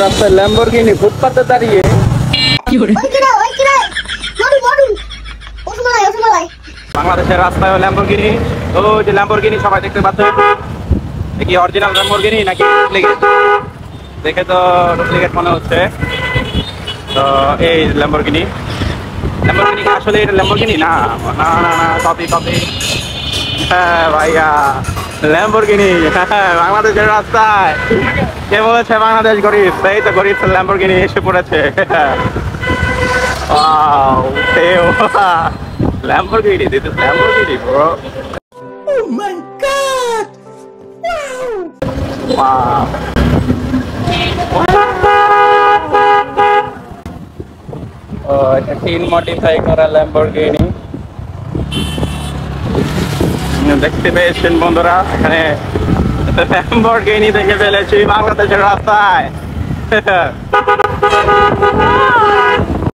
রাস্তায় ল্যাম্বরগিনি ফুটপাতে দাঁড়িয়ে বাংলাদেশের রাস্তায় ল্যাম্বরগিনি, ও যে ল্যাম্বরগিনি সবাই দেখতে পাচ্ছে, কি অরিজিনাল ল্যাম্বরগিনি নাকি ডুপ্লিকেট? দেখে তো ডুপ্লিকেট মনে হচ্ছে। তো এই ল্যাম্বরগিনি আসলে এটা ল্যাম্বরগিনি না, না না না, কপি কপি। হ্যাঁ ভাইয়া, ল্যাম্বরগিনি বাংলাদেশের রাস্তায়। কে বলেছে বাংলাদেশ গরিব? এই তো গরিব ল্যাম্বরগিনি এসে পড়েছে। Lamborghini, this is Lamborghini, bro. Oh my God! Wow. Oh, it's a teen modify kora Lamborghini. দেখতে পেয়েছেন বন্ধুরা, এখানে ল্যাম্বরগিনি দেখে ফেলেছি বাংলাদেশের রাস্তায়।